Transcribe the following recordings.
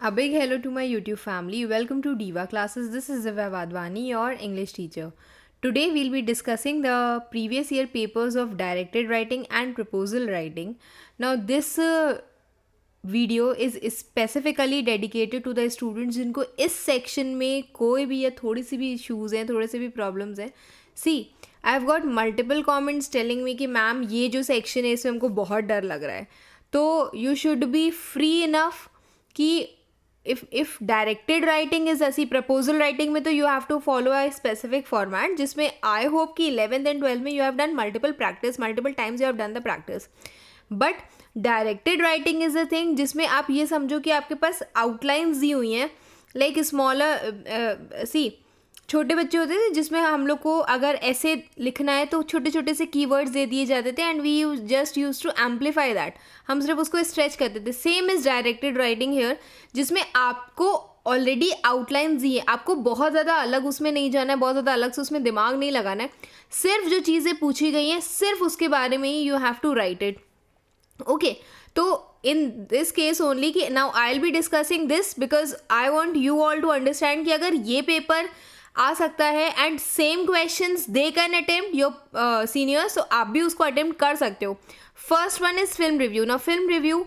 A big hello to my YouTube family. Welcome to Diva Classes. This is Divya Vadwani, your English teacher. Today we'll be discussing the previous year papers of directed writing and proposal writing. Now this video is specifically dedicated to the students जिनको इस section में कोई भी या थोड़ी सी भी issues हैं, थोड़े से भी प्रॉब्लम्स हैं. See I have got multiple comments telling me कि मैम ये जो सेक्शन है इसमें हमको बहुत डर लग रहा है. तो you should be free enough कि इफ़ डायरेक्टेड राइटिंग इज़ ऐसी प्रपोजल राइटिंग में तो you have to follow a specific format जिसमें आई होप कि 11th and 12th में you have done multiple practice, multiple times you have done the practice. But directed writing is a thing जिसमें आप ये समझो कि आपके पास आउटलाइंस दी हुई हैं, लाइक स्मॉलर छोटे बच्चे होते थे जिसमें हम लोग को अगर ऐसे लिखना है तो छोटे छोटे से कीवर्ड्स दे दिए जाते थे and we just use to amplify that. हम सिर्फ उसको स्ट्रेच करते थे. Same is directed writing here जिसमें आपको ऑलरेडी आउटलाइंस दी है, आपको बहुत ज़्यादा अलग उसमें नहीं जाना है, बहुत ज़्यादा अलग से उसमें दिमाग नहीं लगाना है. सिर्फ जो चीज़ें पूछी गई हैं सिर्फ उसके बारे में ही you have to write it. Okay, तो इन दिस केस ओनली कि now I will be discussing this because I want you all to understand कि अगर ये पेपर आ सकता है and same questions they can attempt your seniors, तो आप भी उसको अटेम्प्ट कर सकते हो. First one is film review. Now film review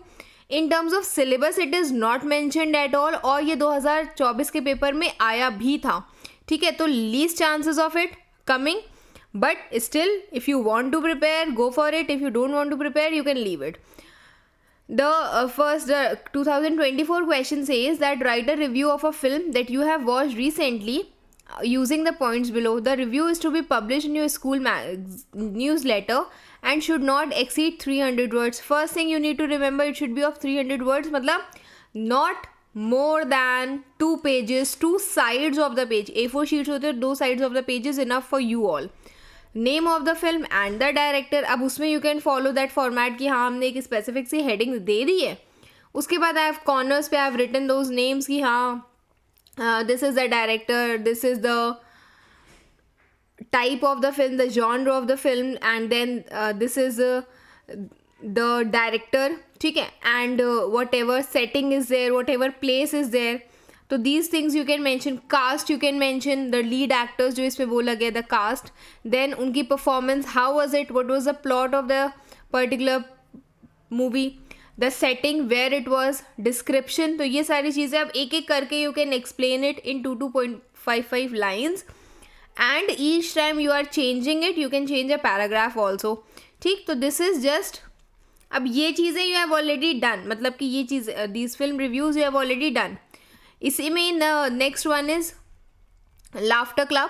in terms of syllabus it is not mentioned at all, और ये 2024 के पेपर में आया भी था. ठीक है, तो least chances of it coming, but still if you want to prepare go for it. If you don't want to prepare you can leave it. The first 2024 question says that write a review of a film that you have watched recently using the points below. The review is to be published in your school newsletter and should not exceed 300 words. First thing you need to remember, it should be of 300 words, matlab not more than 2 pages, 2 sides of the page. A4 sheets होते हैं, 2 sides of the page is enough for you all. Name of the film and the director. अब उसमें you can follow that format कि हाँ हमने एक specific सी heading दे दी है. उसके बाद आई हैव कॉर्नर्स पे I have written those names कि हाँ this is the director, this is the type of the film, the genre of the film, and then this is the director. ठीक है, and whatever setting is there, whatever place is there. तो these things you can mention. Cast you can mention the lead actors जो इसमें बोला गया, the cast, then उनकी performance, how was it, what was the plot of the particular movie, the setting, where it was, description. तो ये सारी चीज़ें अब एक एक करके you can explain it in 2.55 lines and each time you are changing it you can change a paragraph also. ठीक, तो दिस इज़ जस्ट, अब ये चीज़ें यू हैव ऑलरेडी डन, मतलब कि ये चीज़ these film reviews you have already done. इसी में the next one is laughter club.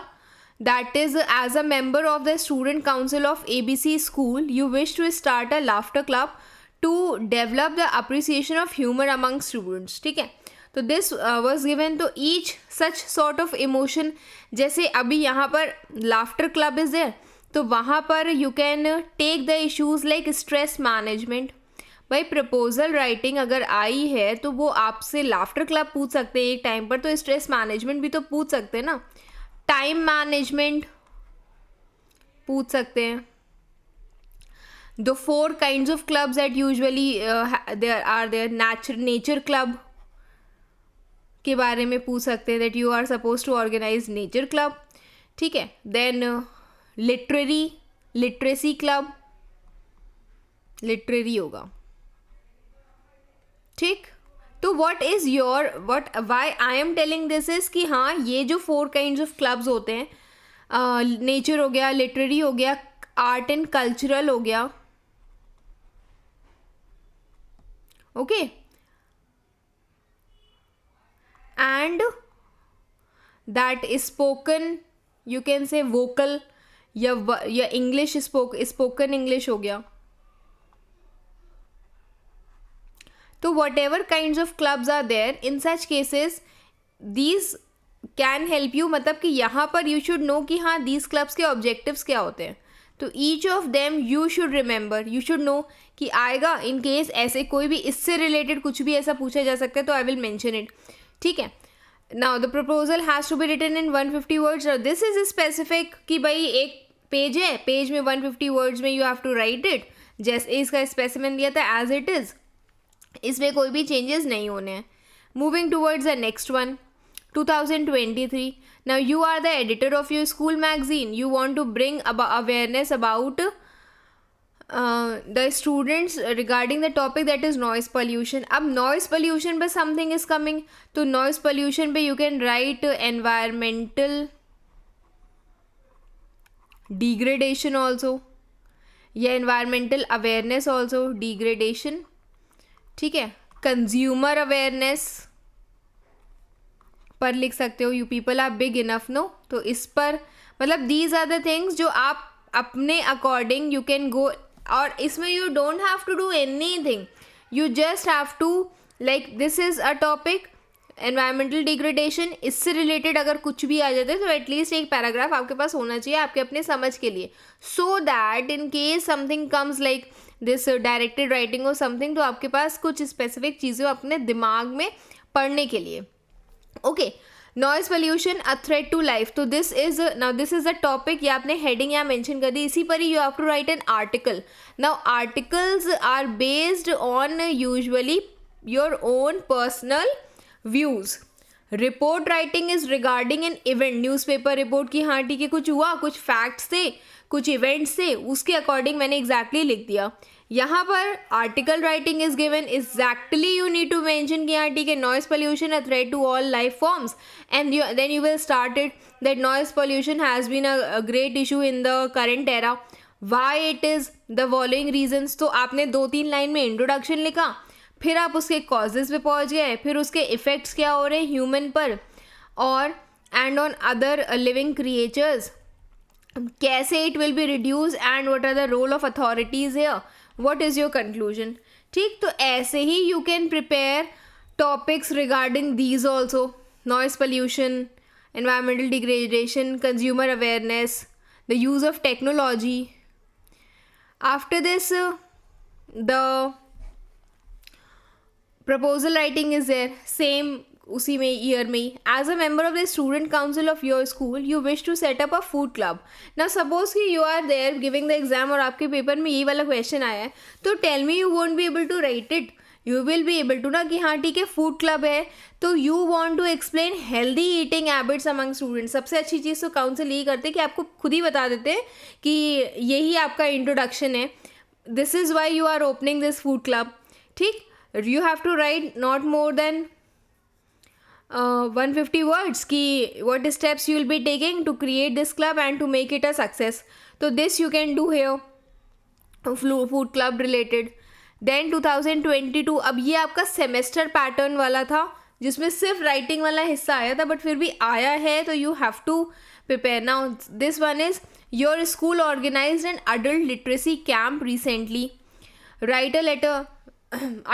That is as a member of the student council of ABC school you wish to start a laughter club to develop the appreciation of humour among students. ठीक है, तो this was given to each such sort of emotion. जैसे अभी यहाँ पर laughter club is there, तो वहाँ पर you can take the issues like stress management. भाई प्रपोजल राइटिंग अगर आई है तो वो आपसे लाफ्टर क्लब पूछ सकते हैं एक टाइम पर, तो स्ट्रेस मैनेजमेंट भी तो पूछ सकते हैं ना, टाइम मैनेजमेंट पूछ सकते हैं. The 4 kinds of clubs that usually there are there. Nature club के बारे में पूछ सकते हैं, that you are suppose to organise nature club. ठीक है, देन लिटरेसी क्लब, लिटरेरी होगा. ठीक, तो what is your what why I am telling this is कि हाँ ये जो 4 काइंड्स ऑफ क्लब्स होते हैं, नेचर हो गया, लिटरेरी हो गया, आर्ट एंड कल्चरल हो गया. Okay, and that spoken you can say vocal या इंग्लिश स्पोकन इंग्लिश हो गया. तो whatever kind of clubs are there in such cases these can help you. मतलब कि यहाँ पर यू शुड नो कि हाँ दीज क्लब्स के ऑब्जेक्टिव्स क्या होते हैं. तो each of them you should remember, you should no कि आएगा इन केस ऐसे कोई भी इससे रिलेटेड कुछ भी ऐसा पूछा जा सकता है तो आई विल मेंशन इट. ठीक है, now the proposal has to be written in 150 words. This is specific कि भाई एक पेज है, पेज में 150 वर्ड्स में you have to write it. जैसे इसका स्पेसिमेन दिया था एज इट इज़, इसमें कोई भी चेंजेस नहीं होने हैं. Moving towards the next one, 2023. Now you are the editor of your school magazine. You want to bring awareness about the students regarding the topic that is noise pollution. अब noise pollution पे something is coming, तो noise pollution पे you can write environmental degradation also, या environmental awareness also, degradation, ठीक है. Consumer awareness पर लिख सकते हो. You people are big enough no. तो इस पर मतलब दीज आर द थिंग्स जो आप अपने अकॉर्डिंग यू कैन गो. और इसमें you don't have to do anything, you just have to like this is a topic environmental degradation. इससे रिलेटेड अगर कुछ भी आ जाता है तो एटलीस्ट एक पैराग्राफ आपके पास होना चाहिए आपके अपने समझ के लिए, so that in case something comes like this directed writing और समथिंग, तो आपके पास कुछ स्पेसिफिक चीज़ें अपने दिमाग में पढ़ने के लिए. Okay, noise pollution a threat to life. तो दिस इज द टॉपिक. ये आपने हेडिंग यहाँ मेंशन कर दी. इसी पर ही you have to write an article. Now articles are based on usually your own personal views. Report writing is regarding an event. Newspaper report की, हाँ ठीक है, कुछ हुआ, कुछ फैक्ट्स थे, कुछ इवेंट्स थे, उसके अकॉर्डिंग मैंने एग्जैक्टली लिख दिया. यहाँ पर article writing is given exactly you need to mention कि हाँ ठीक है, noise pollution a threat to all life forms, and then you will start it that noise pollution has been a great issue in the current era. Why it is the following reasons. तो आपने 2-3 line में introduction लिखा, फिर आप उसके causes पे पहुंच गए, फिर उसके इफ़ेक्ट्स क्या हो रहे हैं ह्यूमन पर और and on other living creatures, कैसे it will be reduce and what are the role of authorities here, what is your conclusion. ठीक, तो ऐसे ही you can prepare topics regarding these also. Noise pollution, environmental degradation, consumer awareness, the use of technology. After this, the proposal writing is there, same उसी में ईयर में ही. As a member of the student council of your school you wish to set up a food club. ना suppose कि you are there giving the exam और आपके paper में यही वाला क्वेश्चन आया है, तो tell me you won't be able to write it. You will be able to ना कि हाँ ठीक है फूड क्लब है, तो you want to explain healthy eating habits among students. सबसे अच्छी चीज़ तो काउंसिल यही करते हैं कि आपको खुद ही बता देते हैं कि यही आपका इंट्रोडक्शन है, this is why you are opening this food club. ठीक, you have to write not more than 150 words कि what steps you will be taking to create this club and to make it a success. तो this you can do here, food club related. Then 2022, अब ये आपका semester pattern वाला था जिसमें सिर्फ writing वाला हिस्सा आया था, बट फिर भी आया है तो you have to prepare. Now this one is your school organised an adult literacy camp recently. Write a letter.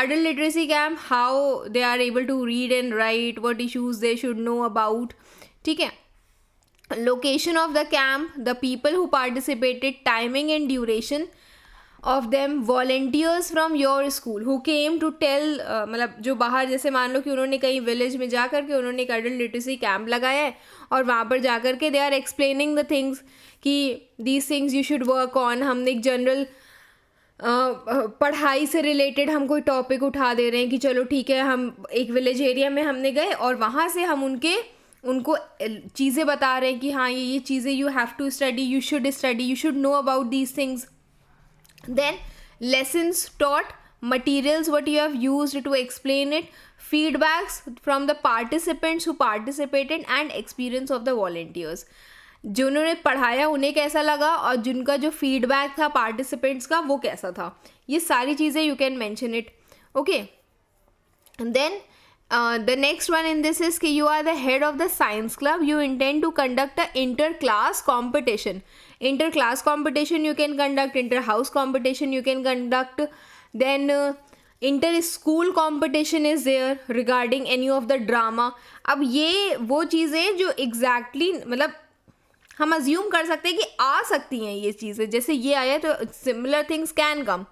Adult literacy camp, how they are able to read and write, what issues they should know about. ठीक है. Location of the camp, the people who participated, timing and duration of them, volunteers from your school who came to tell, मतलब जो बाहर जैसे मान लो कि उन्होंने कहीं विलेज में जा कर के उन्होंने एक अडल्ट लिटरेसी कैंप लगाया है और वहाँ पर जा कर के they are explaining the things कि these things you should work on. हमने एक जनरल पढ़ाई से रिलेटेड हम कोई टॉपिक उठा दे रहे हैं कि चलो ठीक है, हम एक विलेज एरिया में हमने गए और वहाँ से हम उनको चीज़ें बता रहे हैं कि हाँ ये चीज़ें you have to study, you should know about these things. Then lessons taught, materials what you have used to explain it, feedbacks from the participants who participated and experience of the volunteers. जिन्होंने पढ़ाया उन्हें कैसा लगा और जिनका जो feedback था participants का वो कैसा था, ये सारी चीज़ें you can mention it. Okay, then the next one in this is कि you are the head of the science club, you intend to conduct a inter class competition. Inter class competition you can conduct, inter house competition you can conduct, then inter-school competition is there regarding any of the drama. अब ये वो चीज़ें जो exactly मतलब हम assume कर सकते हैं कि आ सकती हैं ये चीज़ें, जैसे ये आया तो similar things can come,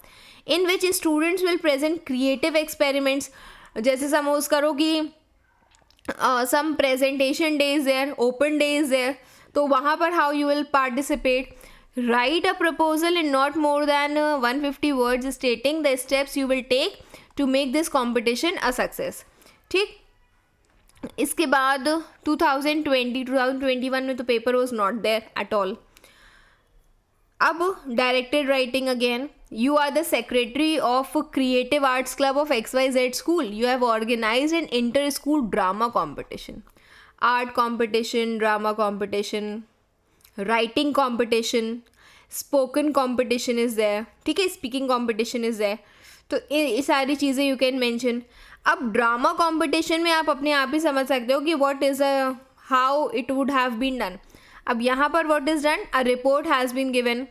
in which students will present creative experiments. जैसे सपोज करो कि some presentation day is there, open day is there, तो वहाँ पर how you will participate. Write a proposal in not more than 150 words stating the steps you will take to make this competition a success. ठीक, इसके बाद 2021 में तो paper was not there at all. अब directed writing again. You are the secretary of Creative Arts Club of XYZ School. You have organized an inter-school drama competition. Art competition, drama competition, writing competition, spoken competition is there. ठीक है, speaking competition is there. तो ये सारी चीज़ें you can mention. अब drama competition में आप अपने आप ही समझ सकते हो कि what is how it would have been done. अब यहाँ पर what is done? A report has been given.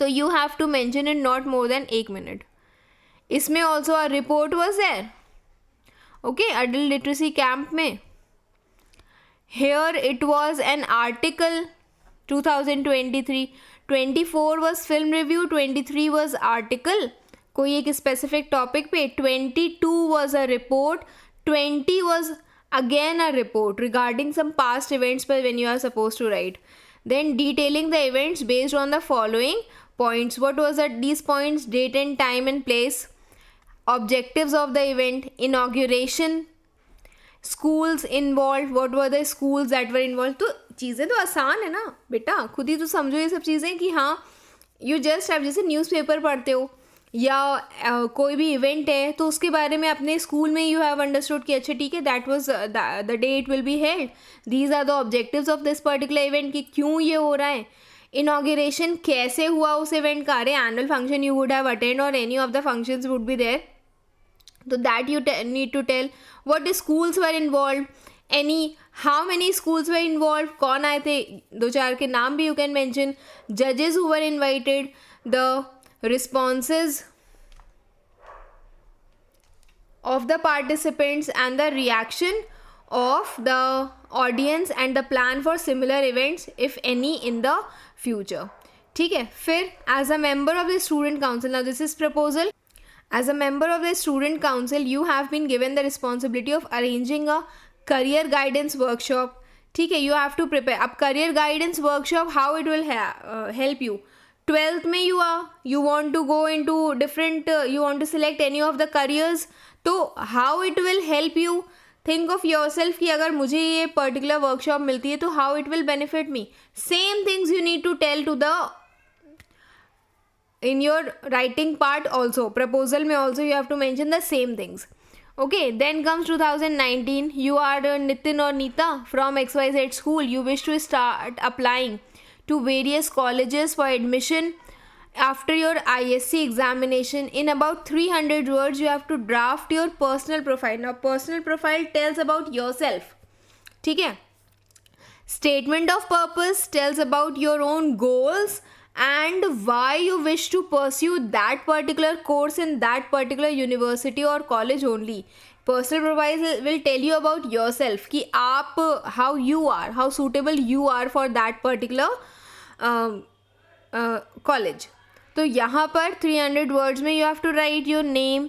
तो you have to mention in not more than 1 minute. इसमें also a report was there. Okay, adult literacy camp में. Here it was an article. 2023 24 was film review, 23 was article कोई एक specific topic पे, 22 was a report, 20 was again a report regarding some past events पर when you are suppose to write. Then detailing the events based on the following points. What was these points? Date and time and place. Objectives of the event. Inauguration. Schools involved. What were the schools that were involved? तो चीज़ें तो आसान है ना बेटा, खुद ही तो समझो ये सब चीज़ें कि हाँ यू जस्ट हैव, जैसे न्यूज़पेपर पढ़ते हो या कोई भी इवेंट है तो उसके बारे में अपने स्कूल में यू हैव अंडरस्टूड कि अच्छा ठीक है that was the day it will be held, these are the objectives of this particular event कि क्यों ये हो रहा है. इनॉग्रेशन कैसे हुआ उस इवेंट का, अरे annual function you would have attend और any of the functions would be there, तो that you need to tell. What schools were involve, any how many schools were involve, कौन आए थे, 2-4 के नाम भी यू कैन मैंशन. जजेस who were invited, the responses of the participants and the reaction of the audience and the plan for similar events if any in the future. ठीक है. फिर as a member of the student council, now this is proposal. As a member of the student council you have been given the responsibility of arranging a career guidance workshop. ठीक है, you have to prepare. अब career guidance workshop how it will help you. 12th में you want to go into different you want to select any of the careers, तो how it will help you. think of yourself कि अगर मुझे ये particular workshop मिलती है तो how it will benefit me. same things you need to tell to the in your writing part also, proposal में also you have to mention the same things. Okay, then comes 2019. You are Nitin or Neeta from XYZ school. You wish to start applying to various colleges for admission after your ISC examination. In about 300 words you have to draft your personal profile. Now personal profile tells about yourself. ठीक है. Statement of purpose tells about your own goals and why you wish to pursue that particular course in that particular university or college only. Personal profile will tell you about yourself कि आप how you are, how suitable you are for that particular college. तो यहाँ पर 300 words में you have to write your name,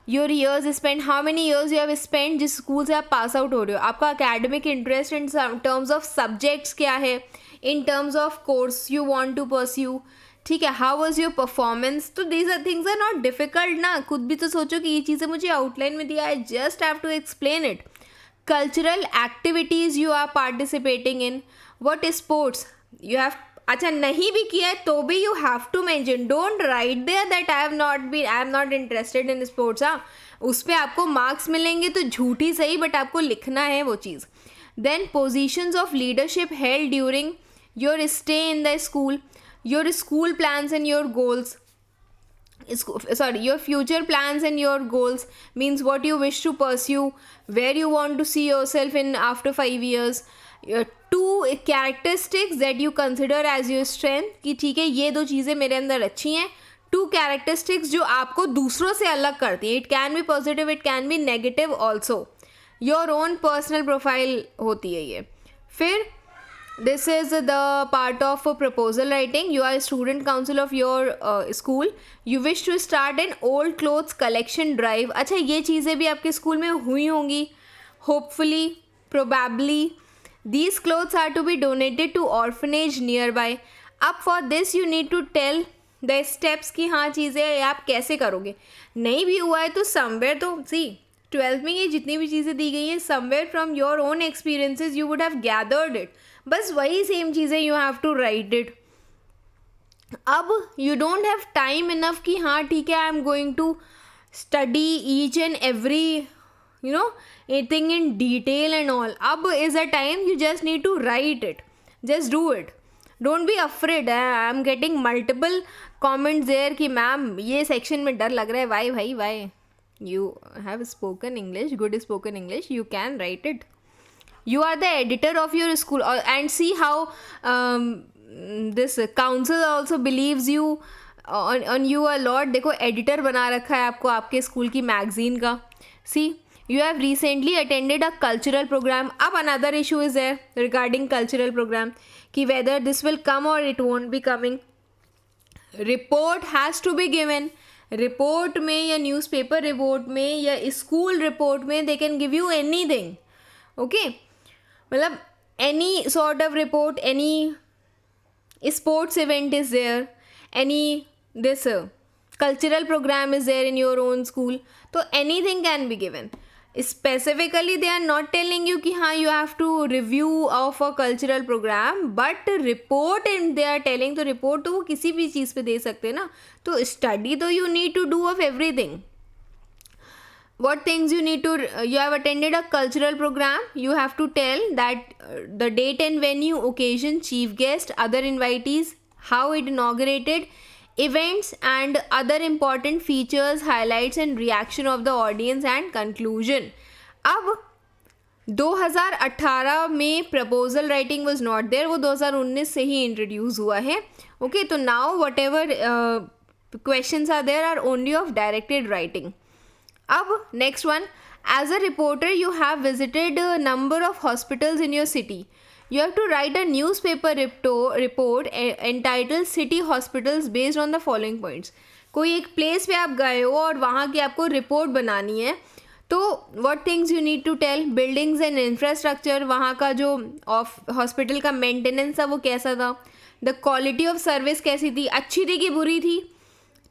your years spend, how many years you have spend जिस school से आप pass out हो रहे हो, आपका academic interest in terms of subjects क्या है, in terms of course you want to pursue. ठीक है, हाउ वाज योर परफॉर्मेंस. तो these are things are not difficult ना, खुद भी तो सोचो कि ये चीज़ें मुझे आउटलाइन में दिया है, just have to explain it. Cultural activities you are participating in, what sports you have, अच्छा नहीं भी किया है तो भी you have to mention, don't write there that I am not interested in sports. हाँ, उस पर आपको मार्क्स मिलेंगे तो झूठी सही बट आपको लिखना है वो चीज़. Then positions of leadership held during your stay in the school, your school plans and your goals, your future plans and your goals means what you wish to pursue, where you want to see yourself in after 5 years. 2 characteristics that you consider as your strength कि ठीक है ये 2 चीज़ें मेरे अंदर अच्छी हैं. 2 characteristics जो आपको दूसरों से अलग करती है. It can be positive, it can be negative also. Your own personal profile होती है ये. फिर this is the part of proposal writing. You are a student council of your school. You wish to start an old clothes collection drive. अच्छा ये चीज़ें भी आपके school में हुई होंगी hopefully, probably. These clothes are to be donated to orphanage nearby. अब for this you need to tell the steps कि हाँ चीज़ें आप कैसे करोगे. नहीं भी हुआ है तो somewhere तो see ट्वेल्थ में ये जितनी भी चीज़ें दी गई हैं somewhere from your own experiences you would have gathered it, बस वही सेम चीज़ें you have to write it. अब you don't have time enough कि हाँ ठीक है I am going to study each and every you know anything in detail and all. अब is a time you just need to write it, just do it. Don't be afraid. I am getting multiple comments there कि ma'am ये section में डर लग रहा है. Why भाई why? You have spoken English, good spoken English, you can write it. You are the editor of your school, and see how this council also believes you on you a lot. देखो editor बना रखा है आपको आपके school की magazine का. See, you have recently attended a cultural program. अब another issue is there regarding cultural program कि whether this will come or it won't be coming. Report has to be given. Report में या newspaper report में या school report में they can give you anything. Okay, मतलब any sort of report, any sports event is there, any this cultural programme is there in your own school, तो anything can be given. Specifically they are not telling you कि हाँ you have to review of a cultural programme, but report in they are telling. तो report तो वो किसी भी चीज़ पे दे सकते हैं ना. तो स्टडी तो you need to do of everything. what things you need to you have attended a cultural program, you have to tell that the date and venue, occasion, chief guest, other invitees, how it inaugurated, events and other important features, highlights and reaction of the audience and conclusion. अब 2018 में proposal writing was not there, वो 2019 से ही introduce हुआ है. Okay, तो now whatever questions are there are only of directed writing. अब next one, as a reporter you have visited number of hospitals in your city. You have to write a newspaper report entitled City Hospitals based on the following points. कोई एक place पे आप गए हो और वहाँ की आपको रिपोर्ट बनानी है, तो what things you need to tell, buildings and infrastructure, वहाँ का जो हॉस्पिटल का मेंटेनेंस था वो कैसा था, the quality of service कैसी थी, अच्छी थी कि बुरी थी,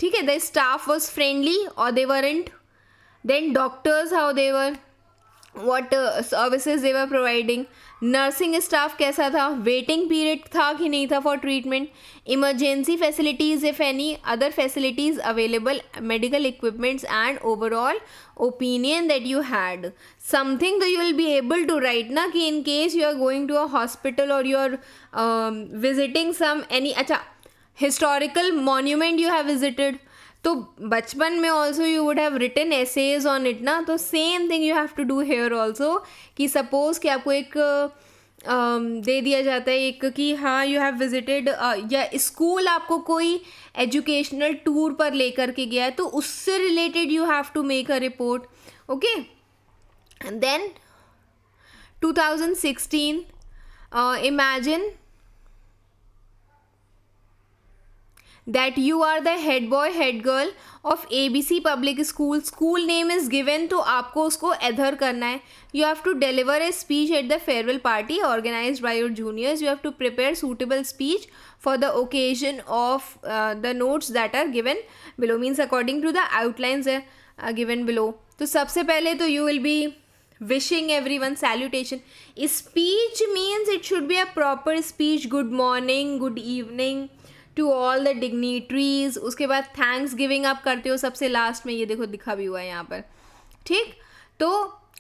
ठीक है, the staff was friendly or they weren't, then doctors how they were, what services they were providing, nursing staff कैसा था, वेटिंग पीरियड था कि नहीं था for treatment, emergency facilities if any, other facilities available, medical equipments and overall opinion that you had. Something that you will be able to write ना, कि in case you are going to a hospital और you are visiting some any, अच्छा historical monument you have visited, तो बचपन में also you would have written essays on it ना. तो same thing you have to do here also, कि suppose कि आपको एक दे दिया जाता है एक कि हाँ यू हैव विजिटेड, या स्कूल आपको कोई एजुकेशनल टूर पर लेकर के गया है, तो उससे related you have to make a report. Okay, then 2016, imagine that you are the head boy head girl of ABC public school. School name is given, तो आपको उसको adhere करना है. You have to deliver a speech at the farewell party organized by your juniors. You have to prepare suitable speech for the occasion of the notes that are given below, means according to the outlines given below. तो सबसे पहले तो you will be wishing everyone, salutation. Speech means it should be a proper speech, good morning, good evening to all the dignitaries. उसके बाद thanks giving आप करते हो सबसे लास्ट में, ये देखो दिखा भी हुआ है यहाँ पर, ठीक. तो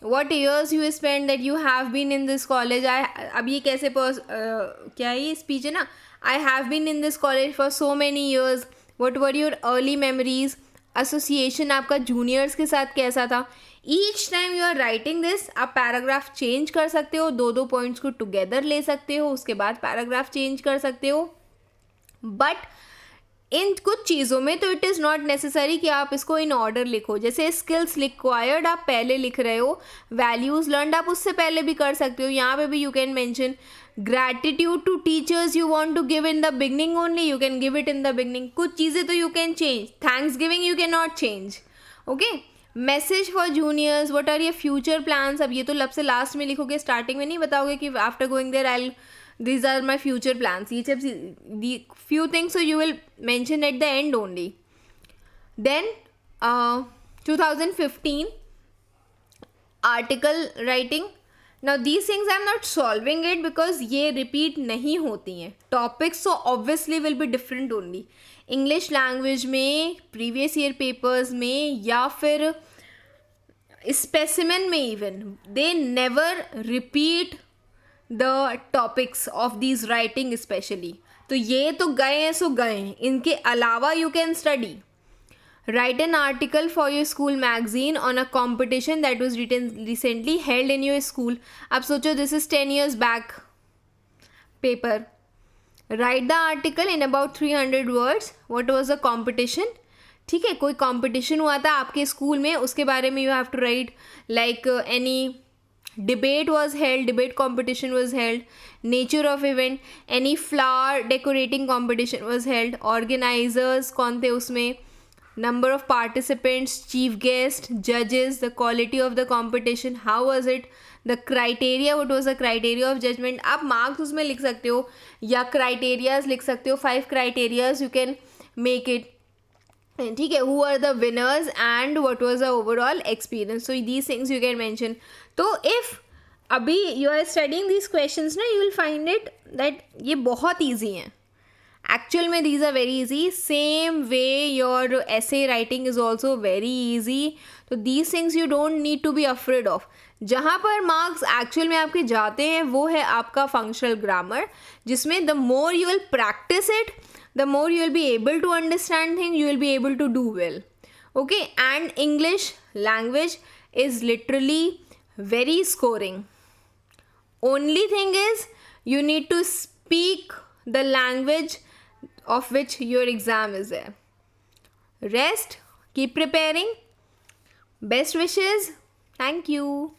what years you spend that you have been in this college. अब ये कैसे क्या ये स्पीच है ना, I have been in this college for so many years, what were your early memories, association आपका जूनियर्स के साथ कैसा था. Each time you are writing this, आप पैराग्राफ चेंज कर सकते हो, दो पॉइंट्स को टुगेदर ले सकते हो, उसके बाद पैराग्राफ चेंज कर सकते हो. बट इन कुछ चीज़ों में तो इट इज़ नॉट नेसेसरी कि आप इसको इन ऑर्डर लिखो. जैसे स्किल्स रिक्वायर्ड आप पहले लिख रहे हो, वैल्यूज़ लर्नड आप उससे पहले भी कर सकते हो. यहाँ पे भी you can mention gratitude to teachers, you want to give in the beginning only, you can give it in the beginning. कुछ चीज़ें तो you can change, thanks giving you can not change. Okay, message for juniors, what are your future plans. अब ये तो सबसे last में लिखोगे, starting में नहीं बताओगे कि after going there I these are my future plans. Each of the few things so you will mention at the end only. Then 2015, article writing. Now these things I'm not solving it because ये repeat नहीं होती हैं. Topics so obviously will be different only. English language में, previous year papers में, या फिर specimen में even, they never repeat the topics of these writing especially. तो ये तो गए हैं सो गए हैं. इनके अलावा you can study. Write an article for your school magazine on a competition that was recently held in your school. अब सोचो this is 10 years back paper. Write the article in about 300 words. What was the competition? ठीक है, कोई competition हुआ था आपके school में, उसके बारे में you have to write. Like any debate was held, debate competition was held, nature of event, any flower decorating competition was held, organizers कौन थे उसमें, number of participants, chief guest, judges, the quality of the competition, how was it, the criteria, what was the criteria of judgment. आप marks उसमें लिख सकते हो या criterias लिख सकते हो. 5 criterias you can make it. ठीक है, who are the winners and what was the overall experience. So these things you can mention. तो if अभी you are studying these questions ना, you will find it that ये बहुत easy हैं. Actual में these are very easy. Same way your essay writing is also very easy. तो these things you don't need to be afraid of. जहाँ पर marks actual में आपके जाते हैं वो है आपका फंक्शनल ग्रामर, जिसमें the more you will practice it, the more you will be able to understand things, you will be able to do well. Okay, and English language is literally very scoring. Only thing is you need to speak the language of which your exam is there. Rest, keep preparing. Best wishes. Thank you.